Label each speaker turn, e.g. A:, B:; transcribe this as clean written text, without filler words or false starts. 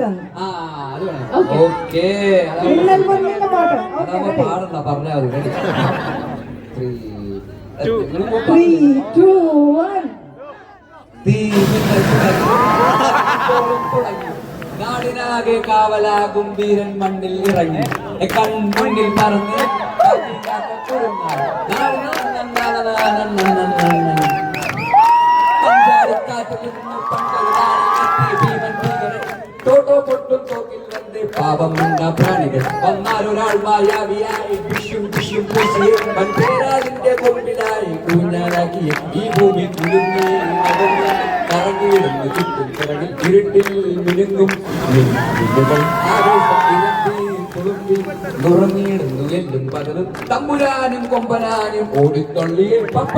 A: പാട്ടാണ്.
B: ഓക്കെ,
A: പാടണ്ട പറഞ്ഞാൽ മതി.
B: 3,
A: 2, 1.
B: നാടിനാകെ കാവലാകും വീരൻ മണ്ണിൽ ഇറങ്ങി കൺമുന്നിൽ പറന്ന് തോട്ടോ പൊട്ടും തോക്കിൽ വന്ന് പാപം കണ്ട പ്രാണികൾ വന്നാലൊരാൾ മായാവിയായി വിഷും വിഷും പൂശി വൻപേരാതിന്റെ കൊമ്പിലായി ഊഞ്ഞാലാക്കിയ ഈ ഭൂമി കുലുങ്ങി കറങ്ങിയിടുന്നു ചുറ്റും ചിറകിൽ ഇരുട്ടിൽ മിനുങ്ങും നുറങ്ങിയിടുന്നു എല്ലും പകലും തമ്പുരാനും കൊമ്പനാനും ഓടിത്തൊള്ളി പപ്പ